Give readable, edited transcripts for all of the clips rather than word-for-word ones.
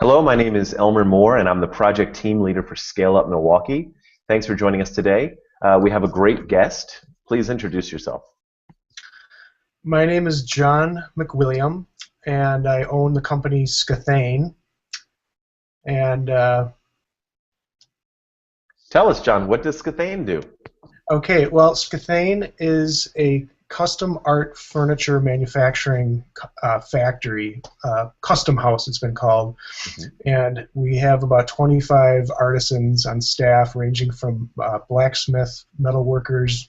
Hello, my name is Elmer Moore, and I'm the project team leader for Scale Up Milwaukee. Thanks for joining us today. We have a great guest. Please introduce yourself. My name is John McWilliam, and I own the company Scathain. And Tell us, John, what does Scathain do? okay, well, Scathain is a custom art furniture manufacturing factory, custom house it's been called. And we have about 25 artisans on staff, ranging from blacksmith, metal workers,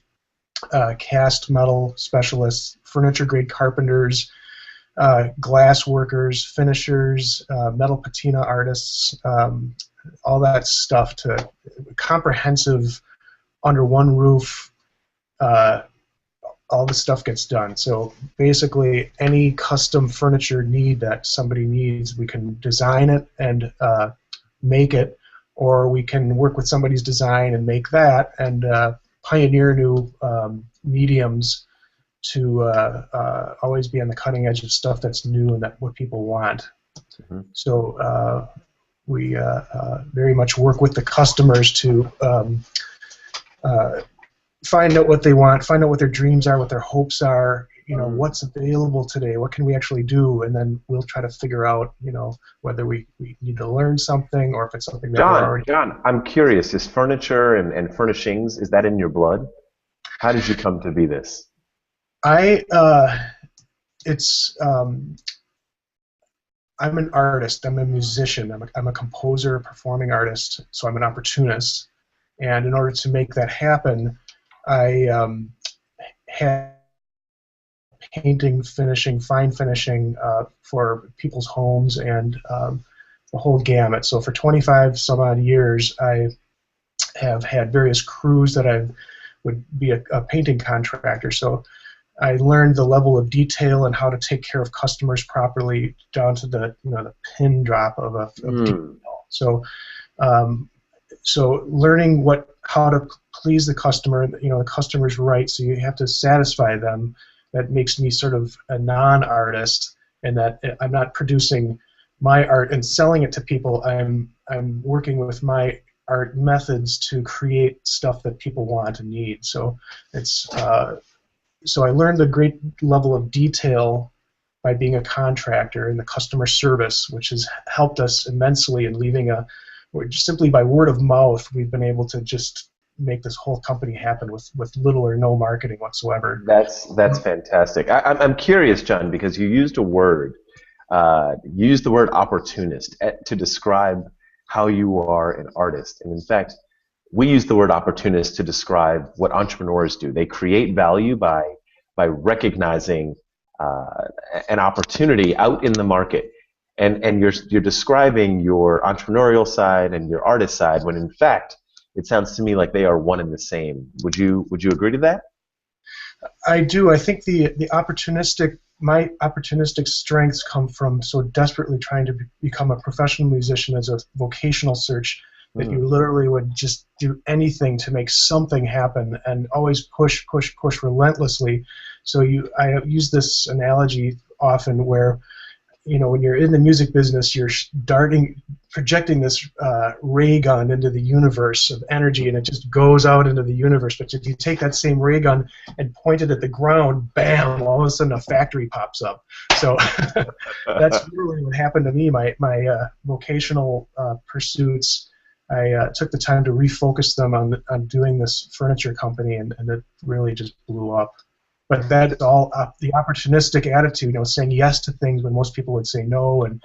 cast metal specialists, furniture grade carpenters, glass workers, finishers, metal patina artists, all that stuff, to comprehensive, under one roof, all the stuff gets done. So basically any custom furniture need that somebody needs, we can design it and make it, or we can work with somebody's design and make that, and pioneer new mediums to always be on the cutting edge of stuff that's new and that what people want. So we very much work with the customers to find out what they want, find out what their dreams are, what their hopes are, what's available today, what can we actually do, and then we'll try to figure out, whether we need to learn something or if it's something that we're already... John, I'm curious, is furniture and furnishings, is that in your blood? How did you come to be this? I'm an artist, I'm a musician, I'm a composer, performing artist, so I'm an opportunist. And in order to make that happen, I had painting, finishing, fine finishing for people's homes and the whole gamut. So for 25 some odd years, I have had various crews that I would be a painting contractor. So I learned the level of detail and how to take care of customers properly, down to the the pin drop of detail. So so learning how to please the customer, the customer's right, so you have to satisfy them. That makes me sort of a non-artist, and that I'm not producing my art and selling it to people. I'm working with my art methods to create stuff that people want and need. So it's so I learned the great level of detail by being a contractor in the customer service, which has helped us immensely in leaving just simply by word of mouth, we've been able to just make this whole company happen with little or no marketing whatsoever. That's fantastic. I'm curious, John, because you used a word, you used the word opportunist to describe how you are an artist. And in fact, we use the word opportunist to describe what entrepreneurs do. They create value by recognizing an opportunity out in the market. And you're describing your entrepreneurial side and your artist side, when in fact it sounds to me like they are one and the same. Would you agree to that? I do. I think my opportunistic strengths come from so desperately trying to become a professional musician as a vocational search that you literally would just do anything to make something happen and always push relentlessly. So I use this analogy often where, when you're in the music business, you're projecting this ray gun into the universe of energy, and it just goes out into the universe. But if you take that same ray gun and point it at the ground, bam, all of a sudden a factory pops up. So that's really what happened to me. My vocational pursuits, I took the time to refocus them on doing this furniture company, and it really just blew up. But that's all the opportunistic attitude, saying yes to things when most people would say no, and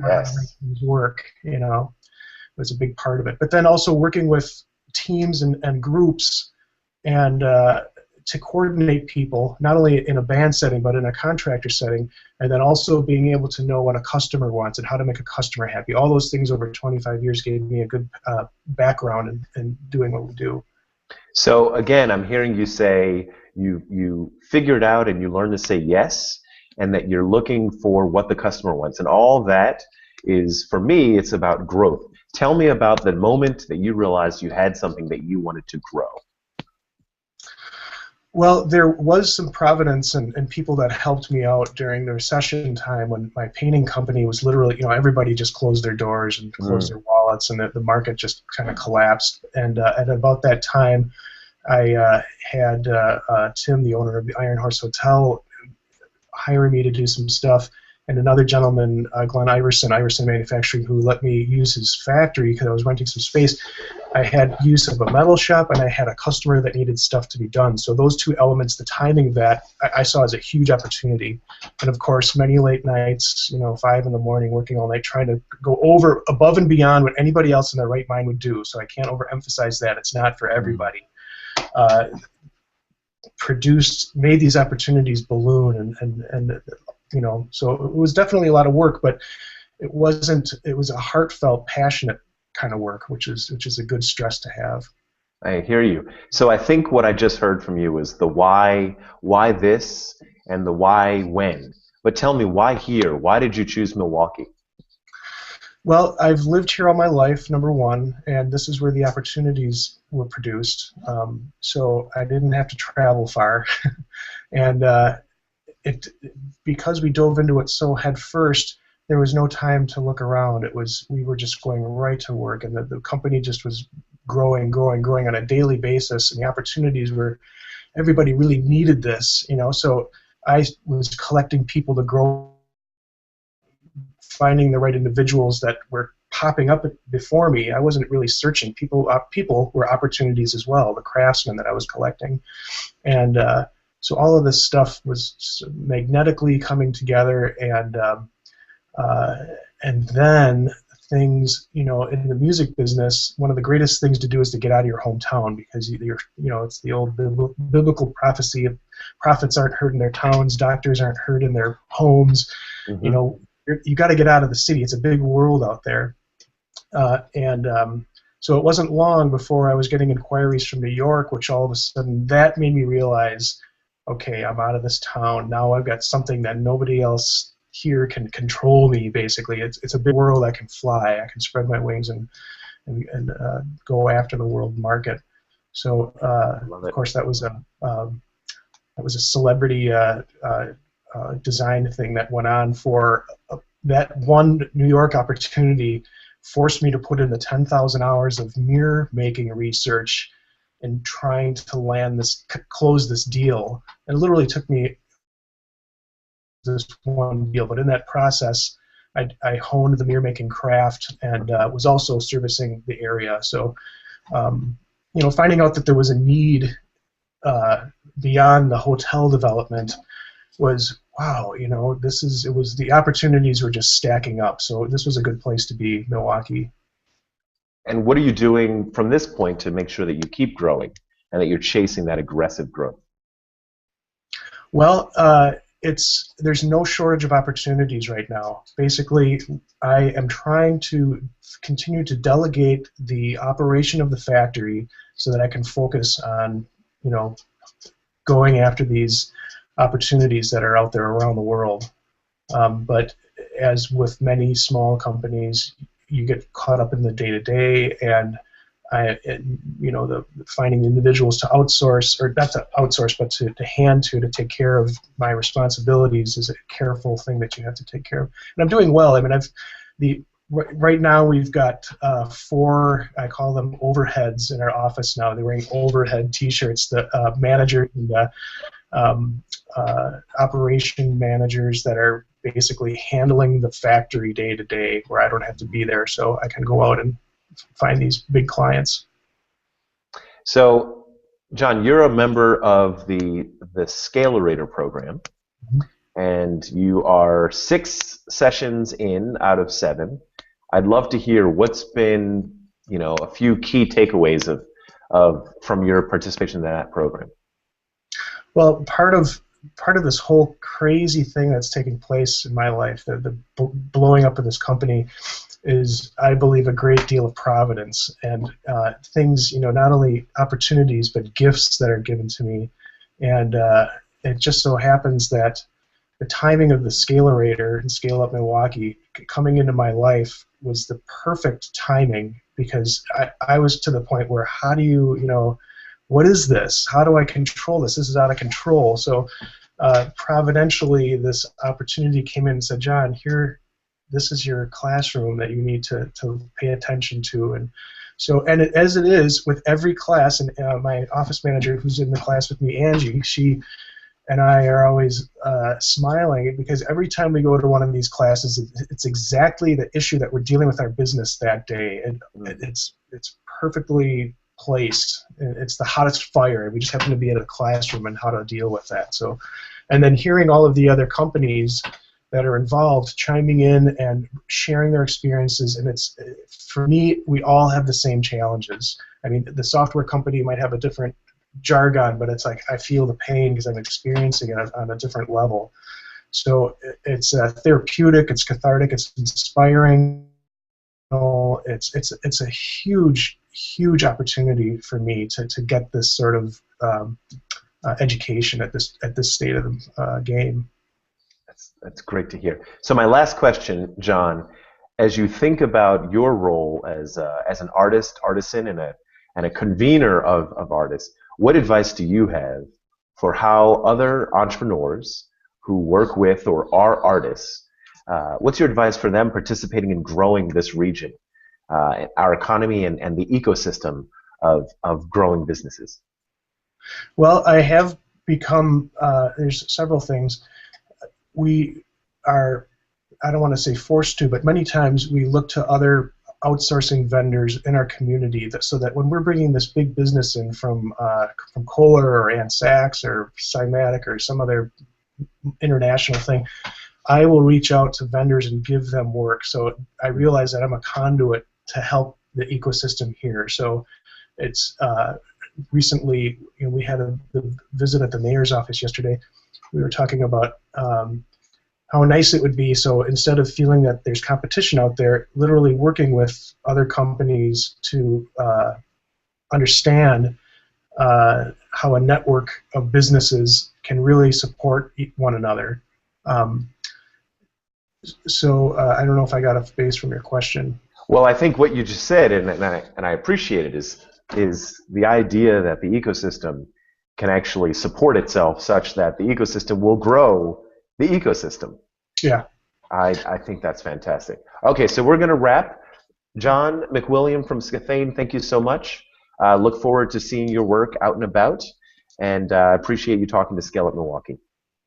make things work, was a big part of it. But then also working with teams and groups, and to coordinate people, not only in a band setting but in a contractor setting, and then also being able to know what a customer wants and how to make a customer happy. All those things over 25 years gave me a good background in doing what we do. So again, I'm hearing you say you figured out and you learned to say yes, and that you're looking for what the customer wants. And all that is, for me, it's about growth. Tell me about the moment that you realized you had something that you wanted to grow. Well, there was some providence and people that helped me out during the recession time when my painting company was literally, everybody just closed their doors and closed their wallets, and the market just kind of collapsed. And at about that time, I had Tim, the owner of the Iron Horse Hotel, hire me to do some stuff, and another gentleman, Glenn Iverson Manufacturing, who let me use his factory because I was renting some space. I had use of a metal shop, and I had a customer that needed stuff to be done. So those two elements, the timing of that, I saw as a huge opportunity. And of course, many late nights, 5 in the morning, working all night, trying to go above and beyond what anybody else in their right mind would do. So I can't overemphasize that. It's not for everybody. Made these opportunities balloon, and so it was definitely a lot of work, but it was a heartfelt, passionate kind of work, which is a good stress to have. I hear you. So I think what I just heard from you is the why this, and the why when. But tell me, why here? Why did you choose Milwaukee? Well, I've lived here all my life, number one, and this is where the opportunities were produced. So I didn't have to travel far, and because we dove into it so head first, there was no time to look around. We were just going right to work, and the company just was growing on a daily basis, and the opportunities were, everybody really needed this, So I was collecting people to grow, finding the right individuals that were popping up before me. I wasn't really searching. People were opportunities as well, the craftsmen that I was collecting. And so all of this stuff was magnetically coming together, and then things, in the music business, one of the greatest things to do is to get out of your hometown, because it's the old biblical prophecy of prophets aren't heard in their towns, doctors aren't heard in their homes. Mm-hmm. You got to get out of the city. It's a big world out there. So it wasn't long before I was getting inquiries from New York, which all of a sudden, that made me realize, okay, I'm out of this town. Now I've got something that nobody else here can control me, basically. It's a big world. I can fly. I can spread my wings and go after the world market. So, of course, that was a celebrity design thing that went on for that one New York opportunity. Forced me to put in the 10,000 hours of mirror making research and trying to close this deal. And it literally took me this one deal, but in that process, I honed the mirror making craft and was also servicing the area. So, finding out that there was a need beyond the hotel development was, wow, the opportunities were just stacking up. So this was a good place to be, Milwaukee. And what are you doing from this point to make sure that you keep growing and that you're chasing that aggressive growth? Well, there's no shortage of opportunities right now. Basically, I am trying to continue to delegate the operation of the factory so that I can focus on, going after these opportunities that are out there around the world. But as with many small companies, you get caught up in the day-to-day, and the finding individuals to outsource, or not to outsource, but to hand to take care of my responsibilities is a careful thing that you have to take care of. And I'm doing well. I mean, right now we've got 4, I call them overheads in our office now. They're wearing overhead T-shirts. The manager and the operation managers that are basically handling the factory day to day, where I don't have to be there, so I can go out and find these big clients. So, John, you're a member of the Scalerator program, and you are 6 sessions in out of 7. I'd love to hear what's been, a few key takeaways from your participation in that program. Well, part of this whole crazy thing that's taking place in my life, the blowing up of this company, is, I believe, a great deal of providence and things, not only opportunities but gifts that are given to me. And it just so happens that the timing of the Scalerator and Scale Up Milwaukee coming into my life was the perfect timing, because I was to the point where, how do you, what is this? How do I control this? This is out of control. So providentially, this opportunity came in and said, John, here, this is your classroom that you need to pay attention to. And so, and as it is with every class, and my office manager who's in the class with me, Angie, she and I are always smiling because every time we go to one of these classes, it's exactly the issue that we're dealing with our business that day. And it's perfectly placed. It's the hottest fire. We just happen to be in a classroom and how to deal with that. So, and then hearing all of the other companies that are involved chiming in and sharing their experiences, and it's, for me, we all have the same challenges. I mean, the software company might have a different jargon, but it's like I feel the pain because I'm experiencing it on a different level. So it's therapeutic, it's cathartic, it's inspiring. It's a huge opportunity for me to get this sort of education at this state of the game. That's great to hear. So my last question, John, as you think about your role as an artisan, and a convener of artists, what advice do you have for how other entrepreneurs who work with or are artists, what's your advice for them participating in growing this region, our economy and the ecosystem of growing businesses? Well, I have become, there's several things. We are, I don't want to say forced to, but many times we look to other outsourcing vendors in our community so that when we're bringing this big business in from Kohler or Ann Sachs or Cymatic or some other international thing, I will reach out to vendors and give them work. So I realize that I'm a conduit to help the ecosystem here. So it's recently, you know, we had a visit at the mayor's office yesterday. We were talking about how nice it would be, so instead of feeling that there's competition out there, literally working with other companies to understand how a network of businesses can really support one another. So I don't know if I got a base from your question. Well, I think what you just said, and I appreciate it, is the idea that the ecosystem can actually support itself such that the ecosystem will grow the ecosystem. Yeah. I think that's fantastic. Okay, so we're going to wrap. John McWilliam from Scathain, thank you so much. Look forward to seeing your work out and about, and appreciate you talking to Scale Up Milwaukee.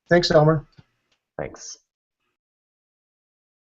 Thanks, Elmer. Thanks.